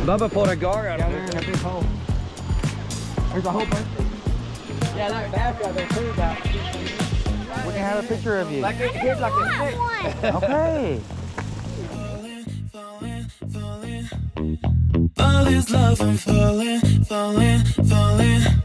Bubba pulled a gar out Down of there in it. a big hole. There's a whole bunch of them. Yeah, that bass out there too. We can have a picture of you. Like it hit like a stick. Okay. All this love, I'm falling, falling, falling.